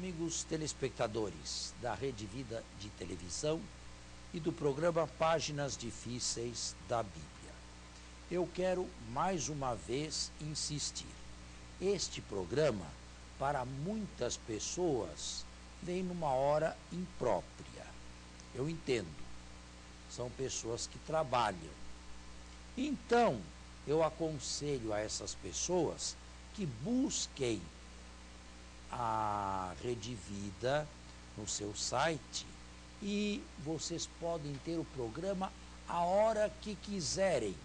amigos telespectadores da Rede Vida de Televisão e do programa Páginas Difíceis da Bíblia. Eu quero mais uma vez insistir. Este programa, para muitas pessoas, vem numa hora imprópria. Eu entendo. São pessoas que trabalham. Então, eu aconselho a essas pessoas que busquem a Rede Vida no seu site e vocês podem ter o programa a hora que quiserem,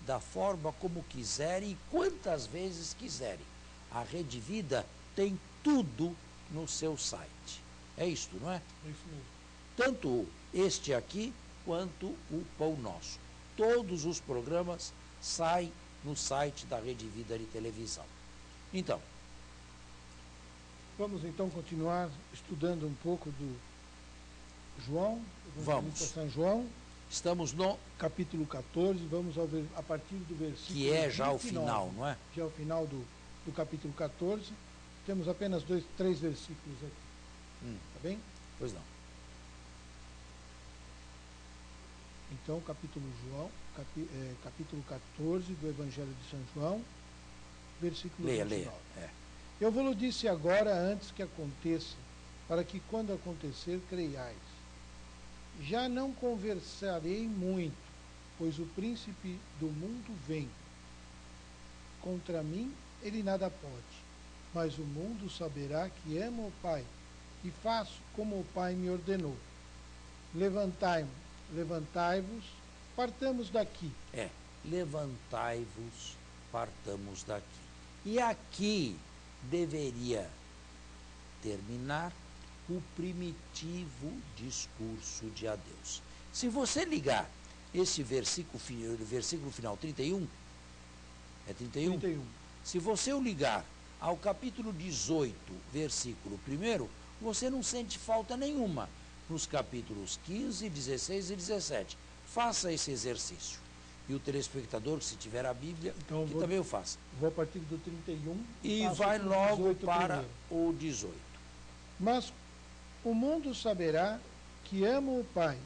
da forma como quiserem e quantas vezes quiserem. A Rede Vida tem tudo no seu site. É isto, não é? É isso mesmo. Tanto este aqui quanto o Pão Nosso. Todos os programas saem no site da Rede Vida de Televisão. Então, vamos então continuar estudando um pouco do João, vamos. São João. Estamos no capítulo 14, vamos a partir do versículo que é já 29, o final, não é? Já é o final do capítulo 14. Temos apenas 3 versículos aqui. Tá bem? Pois não. Então, capítulo 14 do Evangelho de São João, versículo 29. Leia. Eu vos disse agora antes que aconteça, para que quando acontecer creiais. Já não conversarei muito, pois o príncipe do mundo vem. Contra mim ele nada pode, mas o mundo saberá que amo o Pai, e faço como o Pai me ordenou. Levantai-vos, partamos daqui. Levantai-vos, partamos daqui. E aqui deveria terminar o primitivo discurso de adeus. Se você ligar esse versículo final 31, é 31? 31. Se você o ligar ao capítulo 18, versículo 1, você não sente falta nenhuma nos capítulos 15, 16 e 17. Faça esse exercício. E o telespectador, se tiver a Bíblia, então, também o faça. Vou a partir do 31 e vai logo para o 18. Mas o mundo saberá que amo o Pai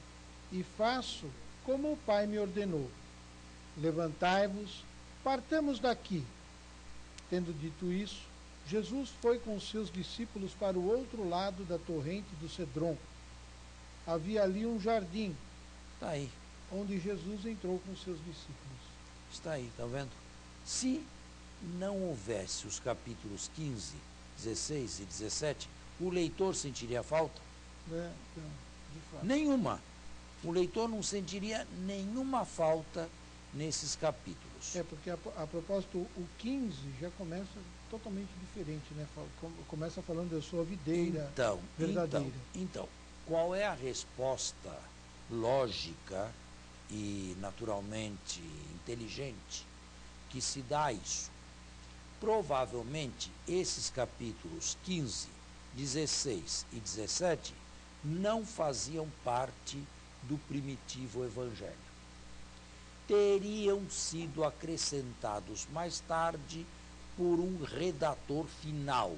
e faço como o Pai me ordenou. Levantai-vos, partamos daqui. Tendo dito isso, Jesus foi com seus discípulos para o outro lado da torrente do Cedron. Havia ali um jardim. Está aí. Onde Jesus entrou com seus discípulos. Está aí, está vendo? Se não houvesse os capítulos 15, 16 e 17, o leitor sentiria falta? Então, de fato. Nenhuma. O leitor não sentiria nenhuma falta nesses capítulos. Porque a propósito, o 15 já começa totalmente diferente, né? Começa falando, eu sou a videira verdadeira. Então, qual é a resposta lógica e naturalmente inteligente que se dá a isso? Provavelmente esses capítulos 15, 16 e 17 não faziam parte do primitivo evangelho. Teriam sido acrescentados mais tarde por um redator final,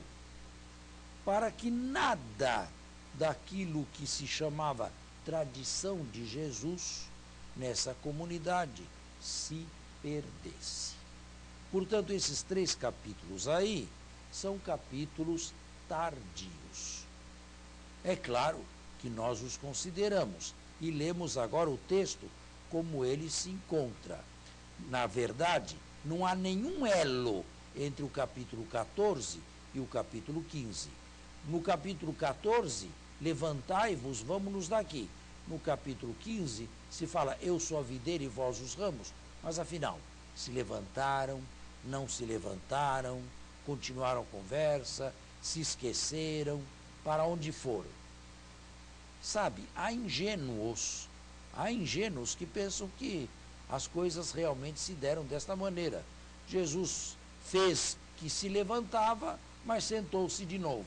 para que nada daquilo que se chamava tradição de Jesus nessa comunidade se perdesse. Portanto, esses 3 capítulos aí são capítulos tardios. É claro que nós os consideramos e lemos agora o texto como ele se encontra. Na verdade, não há nenhum elo entre o capítulo 14 e o capítulo 15. No capítulo 14, levantai-vos, vamos-nos daqui. No capítulo 15, se fala, eu sou a videira e vós os ramos. Mas afinal, se levantaram, não se levantaram, continuaram a conversa, se esqueceram, para onde foram? Sabe, há ingênuos que pensam que as coisas realmente se deram desta maneira. Jesus fez que se levantava, mas sentou-se de novo.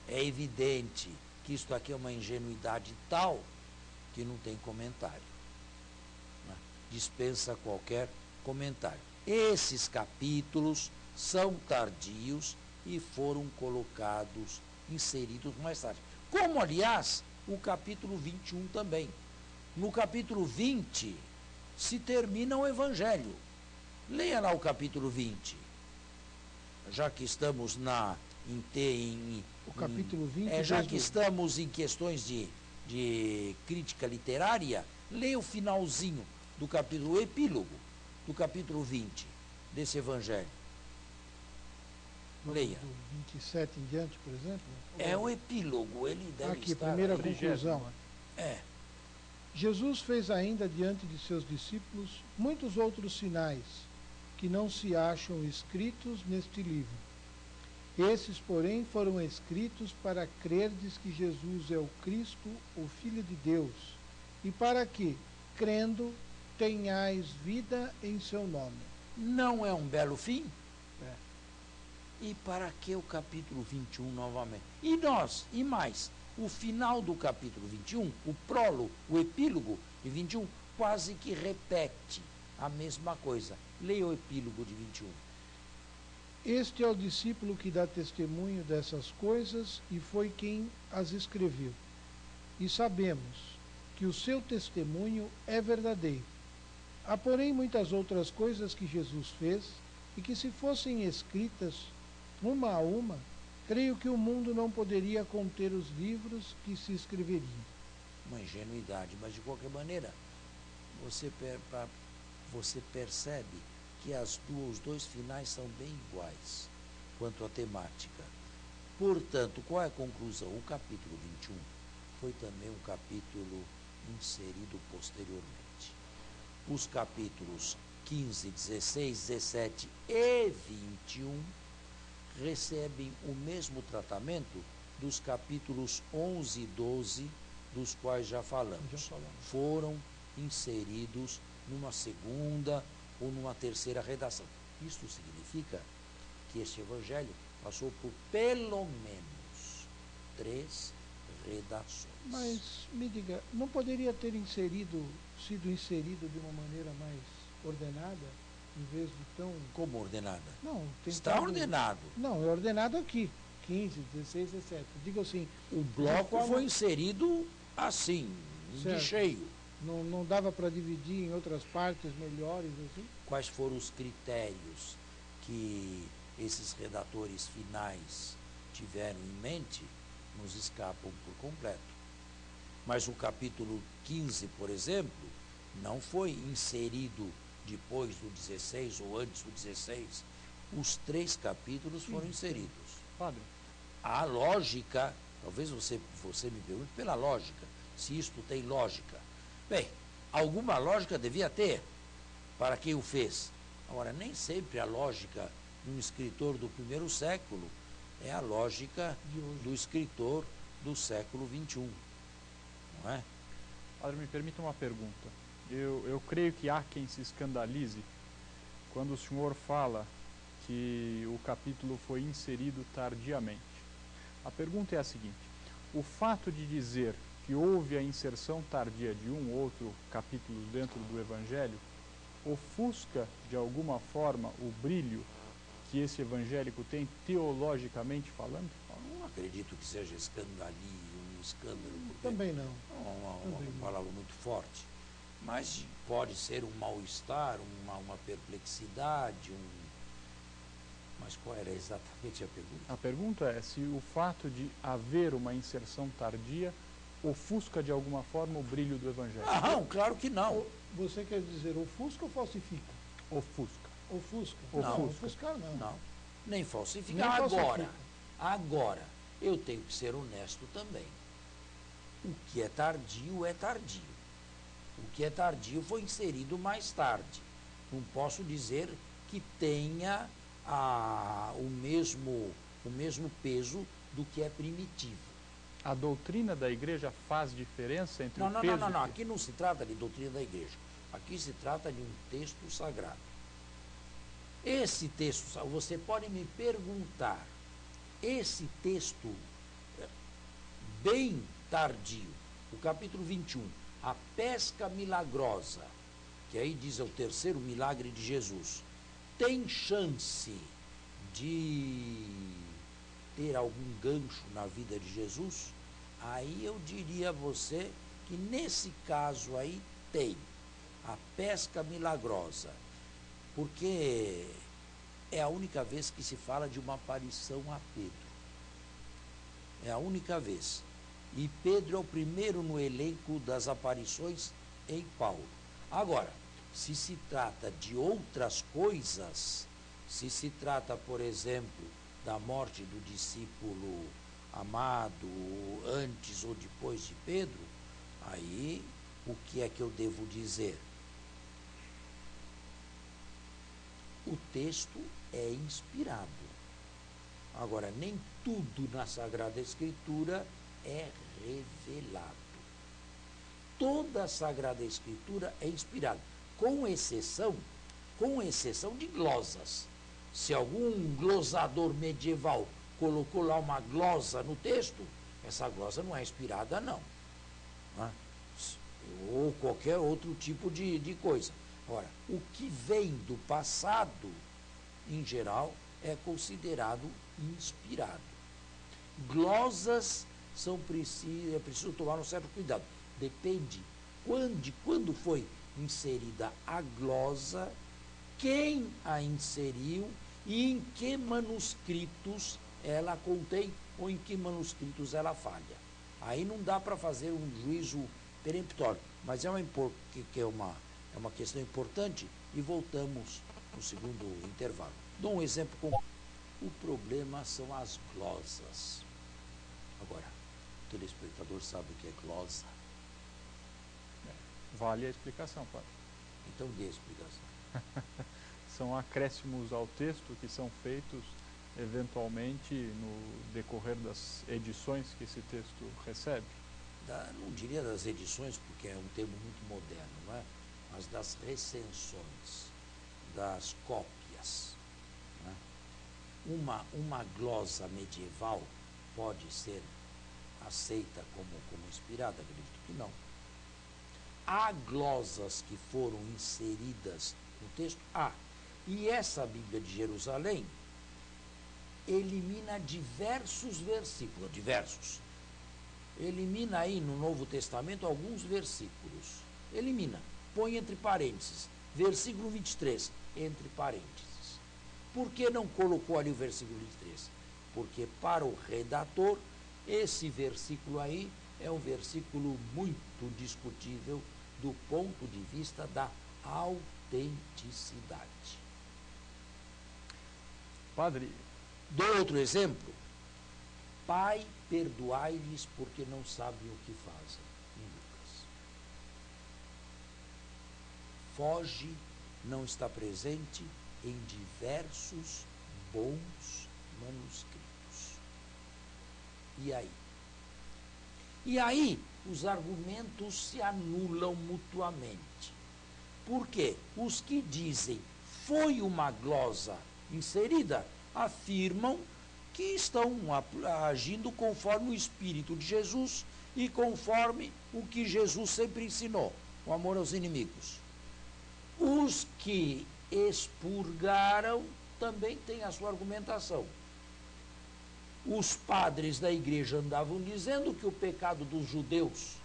É evidente que isto aqui é uma ingenuidade tal que não tem comentário. Dispensa qualquer comentário. Esses capítulos são tardios e foram colocados, inseridos mais tarde. Como, aliás, o capítulo 21 também. No capítulo 20 se termina o Evangelho. Leia lá o capítulo 20. Já que estamos o capítulo 20. Já que estamos em questões de crítica literária, leia o finalzinho do capítulo, o epílogo do capítulo 20 desse Evangelho. Leia. Do 27 em diante, por exemplo? É o epílogo, ele deve aqui, estar... primeira conclusão. É. Jesus fez ainda diante de seus discípulos muitos outros sinais que não se acham escritos neste livro. Esses, porém, foram escritos para crerdes que Jesus é o Cristo, o Filho de Deus, e para que, crendo, tenhais vida em seu nome. Não é um belo fim? É. E para que o capítulo 21 novamente? E nós, e mais, o final do capítulo 21, o prólogo, o epílogo de 21, quase que repete a mesma coisa. Leia o epílogo de 21. Este é o discípulo que dá testemunho dessas coisas e foi quem as escreveu. E sabemos que o seu testemunho é verdadeiro. Há, porém, muitas outras coisas que Jesus fez e que, se fossem escritas uma a uma, creio que o mundo não poderia conter os livros que se escreveriam. Uma ingenuidade, mas de qualquer maneira, você percebe que os dois finais são bem iguais quanto à temática. Portanto, qual é a conclusão? O capítulo 21 foi também um capítulo inserido posteriormente. Os capítulos 15, 16, 17 e 21 recebem o mesmo tratamento dos capítulos 11 e 12, dos quais já falamos. Foram inseridos numa segunda ou numa terceira redação. Isto significa que este evangelho passou por pelo menos 3 redações. Mas, me diga, não poderia ter sido inserido de uma maneira mais ordenada, em vez de tão... Como ordenada? Não, está ordenado. Não, é ordenado aqui, 15, 16, 17. Digo assim... O bloco foi inserido assim, de cheio. Não dava para dividir em outras partes melhores, assim? Quais foram os critérios que esses redatores finais tiveram em mente, nos escapam por completo. Mas o capítulo 15, por exemplo, não foi inserido depois do 16 ou antes do 16. Os 3 capítulos foram inseridos. Padre. A lógica, talvez você me pergunte pela lógica, se isto tem lógica. Bem, alguma lógica devia ter para quem o fez. Agora, nem sempre a lógica de um escritor do primeiro século é a lógica do escritor do século XXI. Não é? Padre, me permita uma pergunta. Eu creio que há quem se escandalize quando o senhor fala que o capítulo foi inserido tardiamente. A pergunta é a seguinte: o fato de dizer que houve a inserção tardia de um ou outro capítulo dentro do Evangelho ofusca, de alguma forma, o brilho que esse evangélico tem, teologicamente falando? Eu não acredito que seja um escândalo. Também não. Uma palavra muito forte. Mas pode ser um mal-estar, uma perplexidade, Mas qual era exatamente a pergunta? A pergunta é se o fato de haver uma inserção tardia ofusca de alguma forma o brilho do Evangelho. Não, claro que não. Você quer dizer ofusca ou falsifica? Ofusca. Ofusca? Não, ofuscar não. Não, nem falsifica. Nem falsifica. Agora, eu tenho que ser honesto também. O que é tardio é tardio. O que é tardio foi inserido mais tarde. Não posso dizer que tenha o mesmo peso do que é primitivo. A doutrina da igreja faz diferença entre o peso... Não. Aqui não se trata de doutrina da igreja. Aqui se trata de um texto sagrado. Esse texto, você pode me perguntar, esse texto bem tardio, o capítulo 21, a pesca milagrosa, que aí diz é o terceiro milagre de Jesus, tem chance de ter algum gancho na vida de Jesus, aí eu diria a você que nesse caso aí tem a pesca milagrosa, porque é a única vez que se fala de uma aparição a Pedro. É a única vez. E Pedro é o primeiro no elenco das aparições em Paulo. Agora, se se trata de outras coisas, se se trata, por exemplo, da morte do discípulo amado antes ou depois de Pedro, aí o que é que eu devo dizer? O texto é inspirado. Agora, nem tudo na Sagrada Escritura é revelado. Toda a Sagrada Escritura é inspirada, com exceção de glosas. Se algum glosador medieval colocou lá uma glosa no texto, essa glosa não é inspirada, não. Ou qualquer outro tipo de coisa. Ora, o que vem do passado, em geral, é considerado inspirado. Glosas é preciso tomar um certo cuidado. Depende de quando foi inserida a glosa, quem a inseriu e em que manuscritos ela contém ou em que manuscritos ela falha. Aí não dá para fazer um juízo peremptório, mas é uma questão importante e voltamos no segundo intervalo. Dou um exemplo com o problema são as glosas. Agora, o telespectador sabe o que é glosa? Vale a explicação, padre. Então dê a explicação. São acréscimos ao texto que são feitos eventualmente no decorrer das edições que esse texto recebe. Não diria das edições, porque é um termo muito moderno, não é? Mas das recensões, das cópias. Não é? Uma glosa medieval pode ser aceita como inspirada? Acredito que não. Há glosas que foram inseridas no texto? E essa Bíblia de Jerusalém elimina diversos versículos, elimina aí no Novo Testamento alguns versículos, põe entre parênteses, versículo 23, entre parênteses. Por que não colocou ali o versículo 23? Porque para o redator, esse versículo aí é um versículo muito discutível do ponto de vista da autenticidade. Padre, dou outro exemplo. Pai, perdoai-lhes porque não sabem o que fazem. Em Lucas. Foge, não está presente em diversos bons manuscritos. E aí? E aí, os argumentos se anulam mutuamente. Por quê? Os que dizem foi uma glosa inserida afirmam que estão agindo conforme o Espírito de Jesus e conforme o que Jesus sempre ensinou, o amor aos inimigos. Os que expurgaram também têm a sua argumentação. Os padres da igreja andavam dizendo que o pecado dos judeus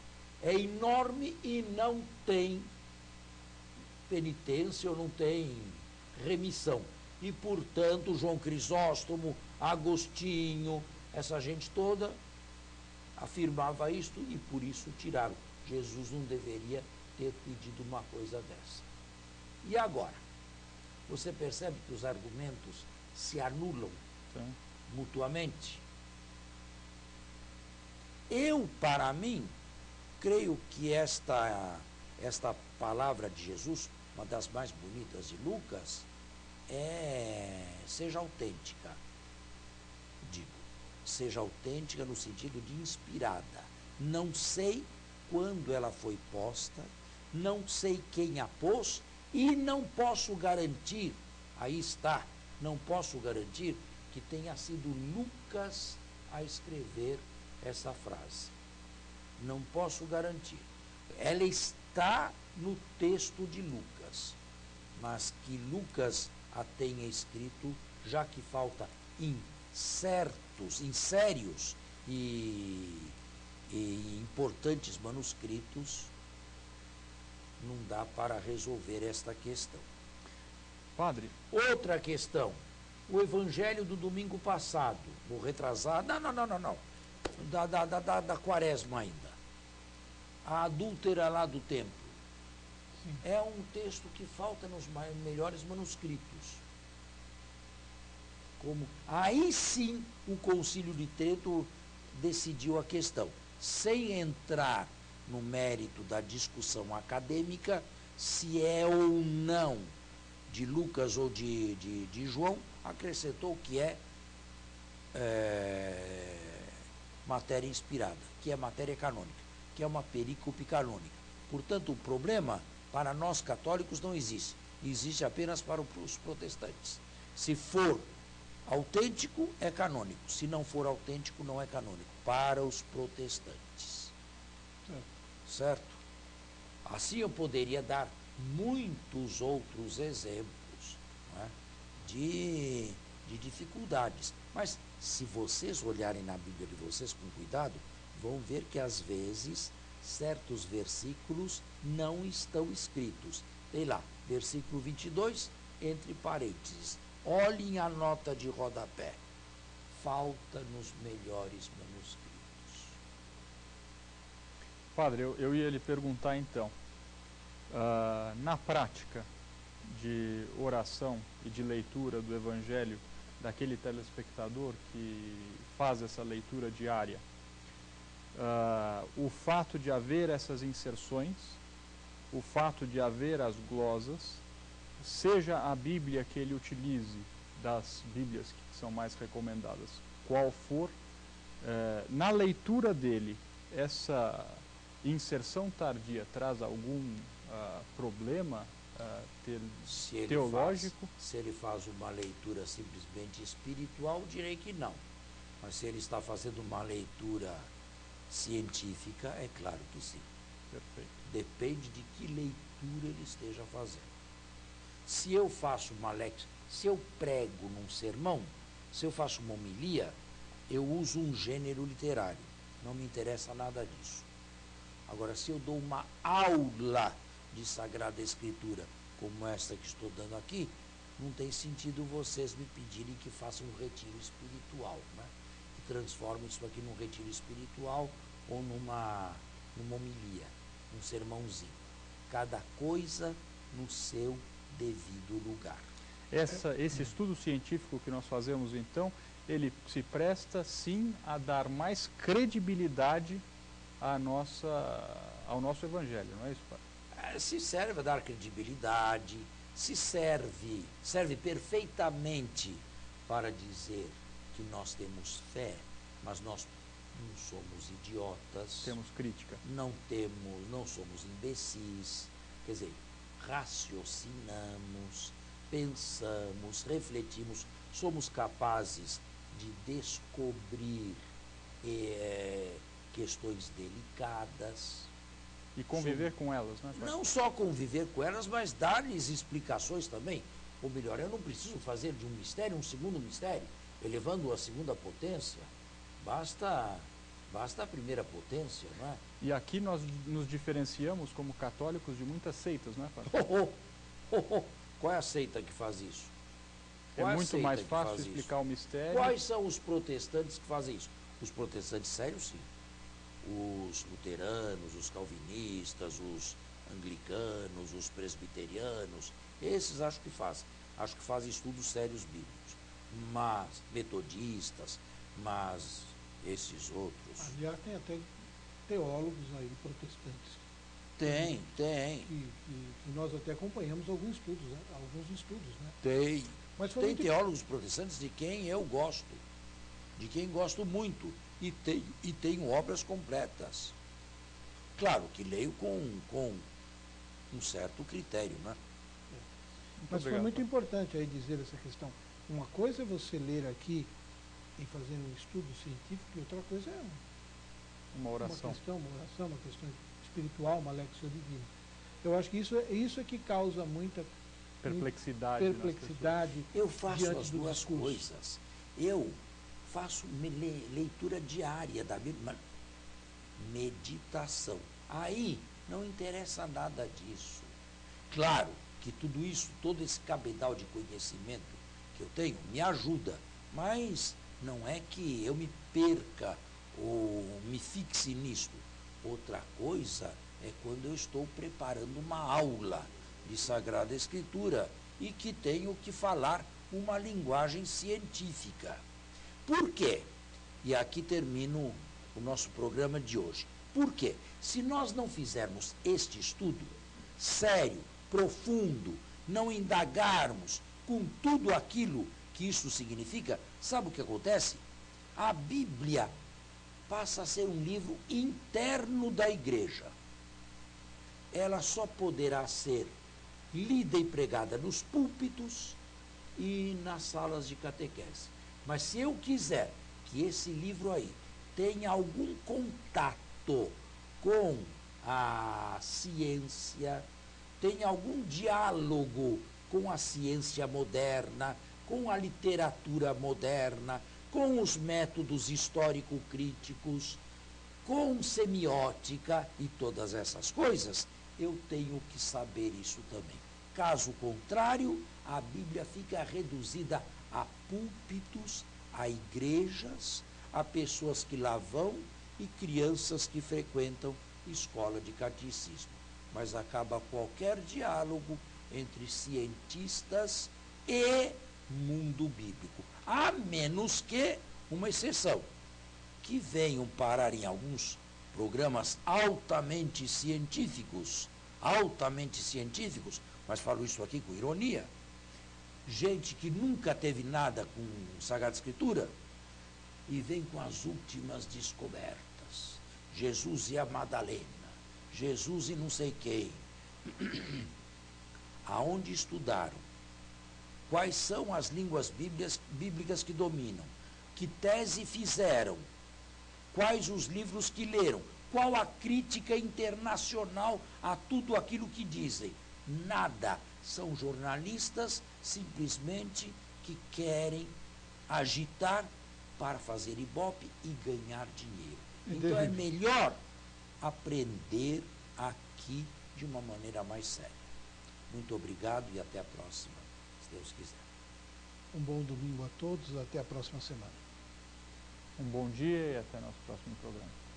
é enorme e não tem penitência ou não tem remissão. E, portanto, João Crisóstomo, Agostinho, essa gente toda afirmava isto e por isso tiraram. Jesus não deveria ter pedido uma coisa dessa. E agora? Você percebe que os argumentos se anulam mutuamente? Eu, para mim, creio que esta palavra de Jesus, uma das mais bonitas de Lucas, seja autêntica. Digo, seja autêntica no sentido de inspirada. Não sei quando ela foi posta, não sei quem a pôs e não posso garantir, aí está, não posso garantir que tenha sido Lucas a escrever essa frase. Não posso garantir. Ela está no texto de Lucas, mas que Lucas a tenha escrito, já que falta certos, em sérios e importantes manuscritos, não dá para resolver esta questão. Padre, Outra questão, o evangelho do domingo passado, o retrasado, não, da quaresma ainda, a adúltera lá do templo, Sim. é um texto que falta nos melhores manuscritos. Aí sim o Concílio de Trento decidiu a questão, sem entrar no mérito da discussão acadêmica, se é ou não de Lucas ou de João, acrescentou que é matéria inspirada, que é matéria canônica, que é uma perícope canônica. Portanto, o problema para nós católicos não existe, existe apenas para os protestantes. Se for autêntico, é canônico, se não for autêntico, não é canônico, para os protestantes. Certo? Assim eu poderia dar muitos outros exemplos, não é, de dificuldades. Mas se vocês olharem na Bíblia de vocês com cuidado, vão ver que às vezes certos versículos não estão escritos. Tem lá, versículo 22, entre parênteses. Olhem a nota de rodapé. Falta nos melhores manuscritos. Padre, eu ia lhe perguntar então, na prática de oração e de leitura do Evangelho daquele telespectador que faz essa leitura diária, o fato de haver essas inserções, o fato de haver as glosas, seja a Bíblia que ele utilize, das Bíblias que são mais recomendadas, qual for, na leitura dele, essa inserção tardia traz algum problema teológico? Se ele faz uma leitura simplesmente espiritual, direi que não. Mas se ele está fazendo uma leitura científica, é claro que sim. Perfeito. Depende de que leitura ele esteja fazendo. Se eu faço se eu prego num sermão, se eu faço uma homilia, eu uso um gênero literário. Não me interessa nada disso. Agora, se eu dou uma aula de Sagrada Escritura, como esta que estou dando aqui, não tem sentido vocês me pedirem que façam um retiro espiritual, né? Que transformem isso aqui num retiro espiritual ou numa homilia, num sermãozinho. Cada coisa no seu devido lugar. Esse estudo científico que nós fazemos, então, ele se presta, sim, a dar mais credibilidade ao nosso Evangelho, não é isso, Padre? Se serve a dar credibilidade, se serve perfeitamente para dizer que nós temos fé, mas nós não somos idiotas. Temos crítica. Não somos imbecis, quer dizer, raciocinamos, pensamos, refletimos, somos capazes de descobrir questões delicadas. E conviver com elas, né? Não só conviver com elas, mas dar-lhes explicações também. Ou melhor, eu não preciso fazer de um mistério um segundo mistério, elevando-o à segunda potência. Basta a primeira potência, não é? E aqui nós nos diferenciamos como católicos de muitas seitas, não é, Padre? Qual é a seita que faz isso? É muito mais fácil explicar o mistério. Quais são os protestantes que fazem isso? Os protestantes sérios, sim. Os luteranos, os calvinistas, os anglicanos, os presbiterianos, esses acho que fazem estudos sérios bíblicos. Mas metodistas, mas esses outros. Aliás, tem até teólogos aí protestantes. Tem. Que nós até acompanhamos alguns estudos, né? Tem. Mas tem teólogos protestantes de quem eu gosto, de quem gosto muito, e tenho obras completas. Claro que leio com um certo critério, né? Mas foi muito importante aí dizer essa questão. Uma coisa é você ler aqui e fazer um estudo científico, e outra coisa é uma oração, uma questão espiritual, uma lexio divina. Eu acho que isso é que causa muita perplexidade. Eu faço as duas coisas. Eu faço leitura diária da Bíblia, meditação. Aí não interessa nada disso. Claro que tudo isso, todo esse cabedal de conhecimento que eu tenho, me ajuda, mas não é que eu me perca ou me fixe nisto. Outra coisa é quando eu estou preparando uma aula de Sagrada Escritura e que tenho que falar uma linguagem científica. Por quê? E aqui termino o nosso programa de hoje. Por quê? Se nós não fizermos este estudo sério, profundo, não indagarmos com tudo aquilo que isso significa, sabe o que acontece? A Bíblia passa a ser um livro interno da igreja. Ela só poderá ser lida e pregada nos púlpitos e nas salas de catequese. Mas se eu quiser que esse livro aí tenha algum contato com a ciência, tenha algum diálogo com a ciência moderna, com a literatura moderna, com os métodos histórico-críticos, com semiótica e todas essas coisas, eu tenho que saber isso também. Caso contrário, a Bíblia fica reduzida a púlpitos, a igrejas, a pessoas que lá vão e crianças que frequentam escola de catecismo. Mas acaba qualquer diálogo entre cientistas e mundo bíblico. A menos que, uma exceção, que venham parar em alguns programas altamente científicos, mas falo isso aqui com ironia, gente que nunca teve nada com Sagrada Escritura e vem com as últimas descobertas. Jesus e a Madalena, Jesus e não sei quem. Aonde estudaram? Quais são as línguas bíblicas que dominam? Que tese fizeram? Quais os livros que leram? Qual a crítica internacional a tudo aquilo que dizem? Nada. São jornalistas simplesmente que querem agitar para fazer ibope e ganhar dinheiro. Então é melhor aprender aqui de uma maneira mais séria. Muito obrigado e até a próxima, se Deus quiser. Um bom domingo a todos, até a próxima semana. Um bom dia e até nosso próximo programa.